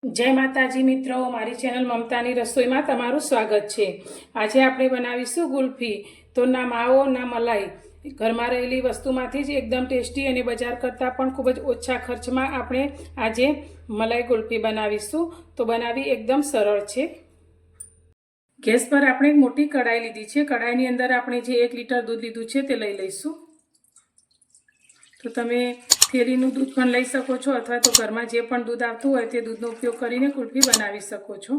जय माताजी मित्रों, मारी चेनल ममतानी रसोई में तमारुं स्वागत है। आज आपणे बनावीशुं गुल्फी। तो ना मावो ना मलाई, घर में रहेली वस्तु में ज एकदम टेस्टी और बजार करता पण खूब ज ओछा खर्च में आपणे आज मलाई गुल्फी बनावीशुं। तो बनावी एकदम सरल है। गैस पर आपणे एक मोटी कढ़ाई लीधी है। कढ़ाईनी अंदर आपणे जे 1 लीटर दूध लीधुं छे ते लई लईशुं। तो तमे थेलीनुं दूध पण लई शको छो अथवा तो घर में जे पण दूध आवतुं होय ते दूधनो उपयोग करीने कुल्फी बनावी शको छो।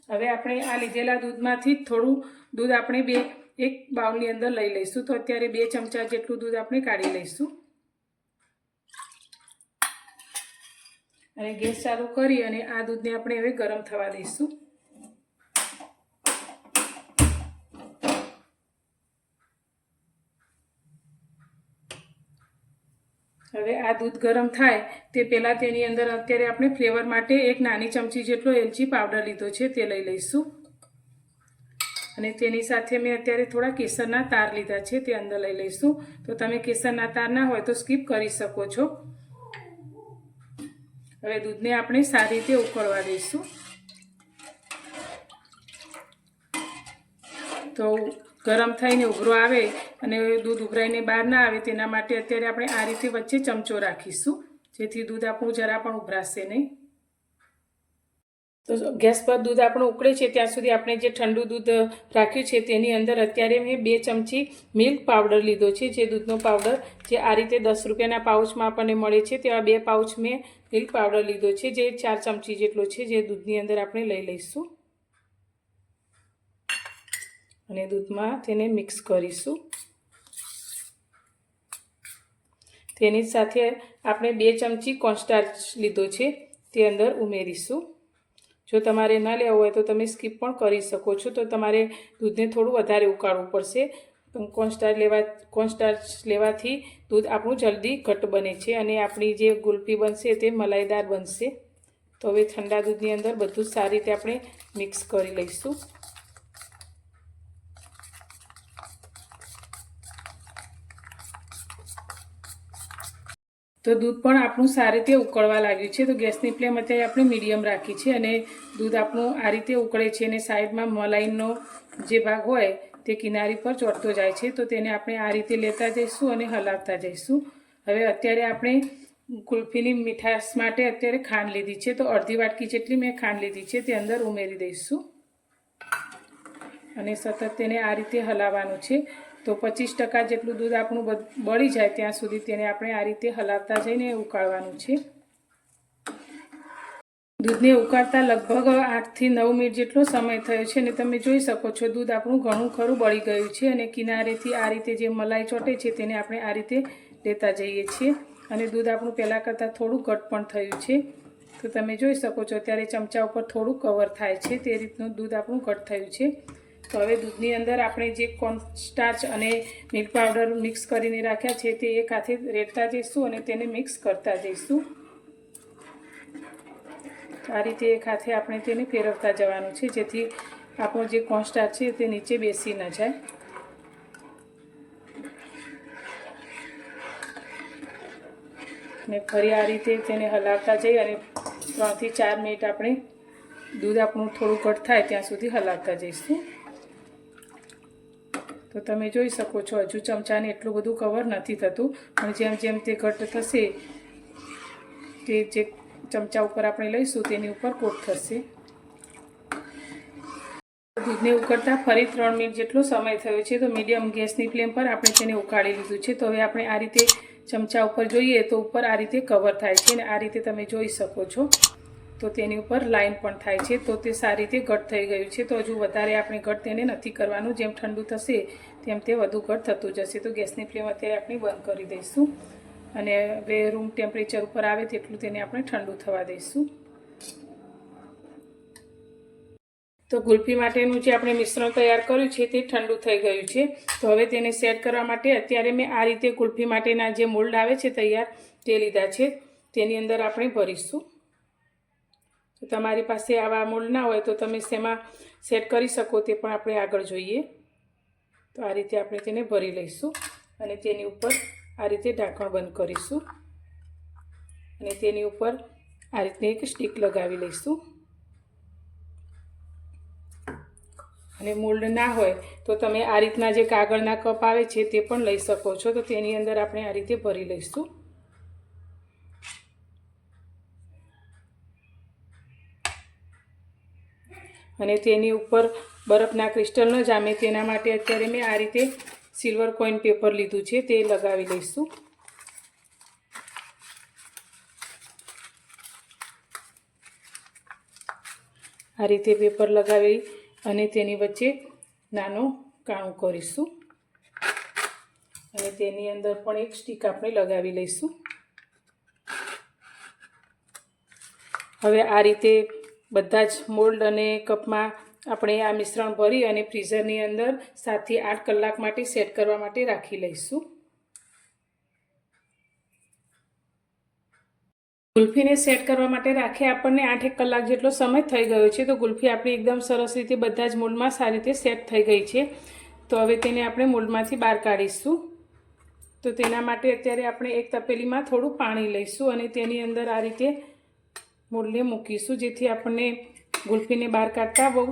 हवे आपणे आ लीधेला दूधमांथी थोड़ुं दूध आपणे एक बाउलनी अंदर लई लईशुं। तो अत्यारे 2 चमचा जेटલું दूध आपणे काढी लईशुं અને ગેસ ચાલુ કરી અને આ દૂધને આપણે હવે ગરમ થવા દઈશું। હવે આ दूध गरम थाय ते पहेला तेनी अंदर अत्यारे आपणे फ्लेवर माटे 1 नानी चमची जेटलो एलची पाउडर लीधो छे ते लई लईशुं અને તેની સાથે મેં અત્યારે થોડા કેસરના તાર લીધા છે તે અંદર લઈ લઈશું। તો તમે કેસરના તાર ના હોય તો સ્કીપ કરી શકો છો। હવે દૂધને આપણે સારી રીતે ઉકળવા દઈશું। તો ગરમ થઈને ઉભરો આવે અને दूध ઉભરાઈને બહાર ના આવે તેના માટે અત્યારે આપણે આ રીતે વચ્ચે ચમચો રાખીશું જેથી दूध આપણું જરા પણ ઉભરાશે નહીં। तो गैस पर दूध આપણું ઉકળે છે ત્યાં સુધી આપણે જે ઠંડુ दूध રાખ્યું છે તેની અંદર અત્યારે મેં 2 ચમચી મિલ્ક પાવડર લીધો છે। જે दूधનો પાવડર જે આ રીતે 10 રૂપિયાના પાઉચમાં આપણને મળે છે તેવા 2 પાઉચ મેં મિલ્ક પાવડર લીધો છે જે 4 ચમચી જેટલો છે જે दूधની અંદર આપણે લઈ લઈશું અને दूधમાં તેને મિક્સ કરીશું। તેની સાથે આપણે 2 ચમચી કોર્નસ્ટાર્ચ લીધો છે તે અંદર ઉમેરીશું। जो तमारे न लेवो होय तो तमे स्कीप पण करी सको छो। तो तमारे दूध ने थोड़ुं वधारे उकाळवुं पड़शे। कोर्नस्टार्च लेवाथी दूध आपणुं जल्दी घट बने छे अने आपणी जे गुल्फी बनशे ते मलाईदार बनशे। तो हवे ठंडा दूधनी अंदर बधुं सारी रीते आपणे मिक्स करी लईशुं। तो दूध पण आपणुं सारी रीते उकळवा लाग्युं छे। तो गैसनी फ्लेम अत्यारे आपणे मीडियम राखी छे अने दूध आपणुं आ रीते उकळे छे अने साइडमां मलाईनो जे भाग होय ते किनारी पर ચોંટતો જાય છે। तो तेने આપણે આ રીતે લેતા જઈશું અને હલાવતા જઈશું। હવે અત્યારે આપણે ગુલ્ફીની મીઠાશ માટે અત્યારે ખાંડ લીધી છે। તો અડધી વાટકી જેટલી મેં ખાંડ લીધી છે તે અંદર ઉમેરી દઈશું અને સતત તેને આ રીતે હલાવવાનું છે। तो 25% જેટલું दूध આપણું બળી જાય ત્યાં સુધી તેને આપણે આ રીતે હલાવતા જઈને ઉકાળવાનું છે। दूधने उकाळता लगभग 8 થી 9 મિનિટ જેટલો સમય થયો છે અને તમે જોઈ શકો છો दूध આપણું ઘણું ખરું બળી ગયું છે અને કિનારેથી આ રીતે જે મલાઈ ચોટે છે તેને આપણે આ રીતે લેતા જઈએ છીએ અને दूध આપણું પહેલા કરતાં થોડું ઘટ પણ થયું છે। તો તમે જોઈ શકો છો ત્યારે ચમચા ઉપર થોડું કવર થાય છે તે રીતનું दूध આપણું ઘટ થયું છે। तो हवे दूधनी अंदर आपणे जे कोर्नस्टार्च अने मिल्क पाउडर मिक्स करीने राख्या छे ते एक हाथे रेड़ता जईशुं अने तेने मिक्स करता जईशुं। आ रीते एक हाथे आपणे तेने फेरवता जवानुं छे जेथी आपणो जे कोर्नस्टार्च छे ते नीचे बेसी न जाय। ने फरी आ रीते तेने हलावता जई अने 3 થી 4 मिनिट आपणे दूध आपणुं थोडुं घट थाय त्यां सुधी हलावता जईशुं। तो तमे जोई सको छो हजू चमचाने एटલું બધું कवर નથી થતું પણ જેમ જેમ તે ઘટ થશે તે જે ચમચા ઉપર આપણે લઈશું તેની ઉપર કોટ થશે। दूधने उकळता फरी 3 મિનિટ જેટલો સમય થયો છે। તો મીડિયમ ગેસની ફ્લેમ પર આપણે તેને ઉકાળી લીધું છે। તો હવે આપણે આ રીતે ચમચા ઉપર જોઈએ તો ઉપર આ રીતે કવર થાય છે અને આ રીતે તમે જોઈ શકો છો तो तेनी ऊपर लाइन पण थाय छे। तो ते सारी रीते घट थई गयुं छे। तो हजू वधारे आपणे घट तेने नथी करवानुं। जेम ठंडू थशे तेम ते वधु घट थतुं जशे। तो गैसनी फ्लेम अत्यारे आपणे बंध करी दईशुं अने हवे रूम टेम्परेचर पर आवे तेटલું तेने आपणे ठंडू थवा दईशुं। तो गुल्फी माटेनुं जे आपणे मिश्रण तैयार कर्युं छे ते ठंडू थई गयुं छे। तो हवे तेने सेट करवा माटे अत्यारे मैं आ रीते गुल्फी माटेना जे मोल्ड आवे छे तैयार ते लीधा छे तेनी अंदर आपणे भरीशुं। तो तमारी पासे आवा मोल्ड ना होय तो तमे शेमां सेट करी शको ते पण आपणे आगळ जोईए। तो आ रीते आपणे तेने भरी लईशुं अने तेनी उपर आ रीते ढांकण बंध करीशुं अने तेनी उपर આ રીતની એક સ્ટીક લગાવી લઈશું. અને મોલ્ડ ના હોય તો તમે આ રીતના જે કાગળના કપ આવે છે તે પણ લઈ શકો છો. તો તેની અંદર આપણે આ રીતે ભરી લઈશું. અને તેની ઉપર બરફના ક્રિસ્ટલ ન જામે તેના માટે અત્યારે મેં આ રીતે સિલ્વર કોઈન પેપર લીધું છે, તે લગાવી લઈશું. આ રીતે પેપર લગાવી અને તેની વચ્ચે નાનો કાણું કરીશું અને તેની અંદર પણ એક સ્ટીક આપણે લગાવી લઈશું. હવે આ રીતે બધા જ મોલ્ડ અને કપમાં આપણે આ મિશ્રણ ભરી અને ફ્રીઝરની અંદર 7 થી 8 કલાક માટે સેટ કરવા માટે રાખી લઈશું. ગુલ્ફીને સેટ કરવા માટે રાખી આપણને 8 કલાક જેટલો સમય થઈ ગયો છે. તો ગુલ્ફી આપણી એકદમ સરસ રીતે બધા જ મોલ્ડમાં સારી રીતે સેટ થઈ ગઈ છે. તો હવે તેને આપણે મોલ્ડમાંથી બહાર કાઢીશું. તો તેના માટે અત્યારે આપણે એક તપેલીમાં થોડું પાણી લઈશું અને તેની અંદર આ રીતે મોલ્ડને મૂકીશું, જેથી આપણને ગુલ્ફીને બહાર કાઢતા બહુ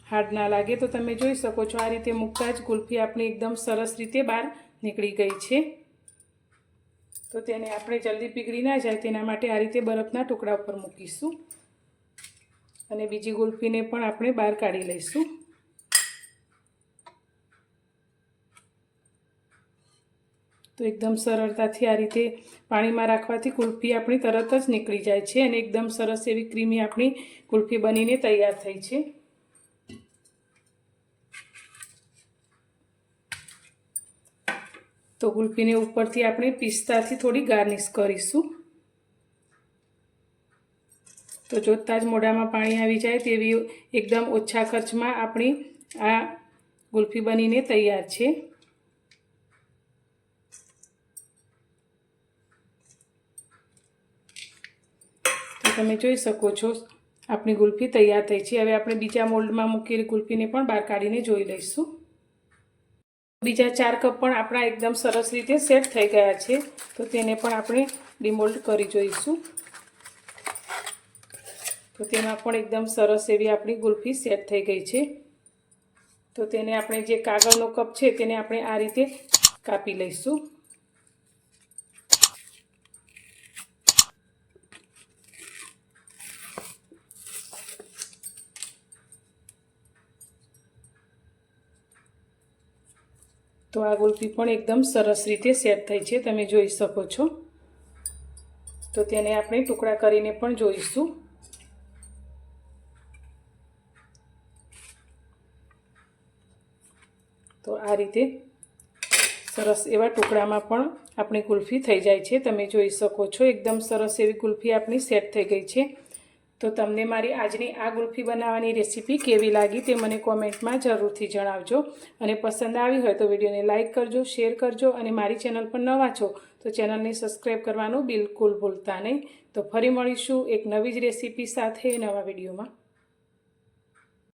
હાર્ડ ના લાગે. તો તમે જોઈ શકો છો આ રીતે મૂકતા જ ગુલ્ફી આપણી એકદમ સરસ રીતે બહાર નીકળી ગઈ છે. તો તેને આપણે જલ્દી પીગળી ના જાય તેના માટે આ રીતે બરફના ટુકડા ઉપર મૂકીશું અને બીજી ગુલ્ફીને પણ આપણે બહાર કાઢી લઈશું. તો એકદમ સરળતાથી આ રીતે પાણીમાં રાખવાથી ગુલ્ફી આપણી તરત જ નીકળી જાય છે અને એકદમ સરસ એવી ક્રીમી આપણી ગુલ્ફી બનીને તૈયાર થઈ છે. તો ગુલ્ફીને ઉપરથી આપણે પિસ્તાથી થોડી ગાર્નિશ કરીશું. તો જોતાં જ મોઢામાં પાણી આવી જાય તેવી એકદમ ઓછા ખર્ચમાં આપણી આ ગુલ્ફી બનીને તૈયાર છે. તો તમે જોઈ શકો છો આપણી ગુલ્ફી તૈયાર થઈ છે. હવે આપણે બીજા મોલ્ડમાં મૂકેલી ગુલ્ફીને પણ બહાર કાઢીને જોઈ લઈશું. બીજા 4 કપ પણ આપણા એકદમ સરસ રીતે સેટ થઈ ગયા છે. તો તેને પણ આપણે ડિમોલ્ડ કરી જોઈશું. તો તેમાં પણ એકદમ સરસ એવી આપણી ગુલ્ફી સેટ થઈ ગઈ છે. તો તેને આપણે જે કાગળનો કપ છે તેને આપણે આ રીતે કાપી લઈશું. તો આ ગુલ્ફી પણ એકદમ સરસ રીતે સેટ થઈ છે, તમે જોઈ શકો છો. તો તેને આપણે ટુકડા કરીને પણ જોઈશું. તો આ રીતે સરસ એવા ટુકડામાં પણ આપણી ગુલ્ફી થઈ જાય છે, તમે જોઈ શકો છો. એકદમ સરસ એવી ગુલ્ફી આપણી સેટ થઈ ગઈ છે. તો તમને મારી આજની આ ગુલ્ફી બનાવવાની રેસીપી કેવી લાગી તે મને કોમેન્ટમાં જરૂરથી જણાવજો. અને પસંદ આવી હોય તો વિડીયોને લાઇક કરજો, શેર કરજો અને મારી ચેનલ પર નવા છો તો ચેનલને સબસ્ક્રાઈબ કરવાનું બિલકુલ ભૂલતા નહીં. તો ફરી મળીશું એક નવી જ રેસીપી સાથે નવા વિડીયોમાં.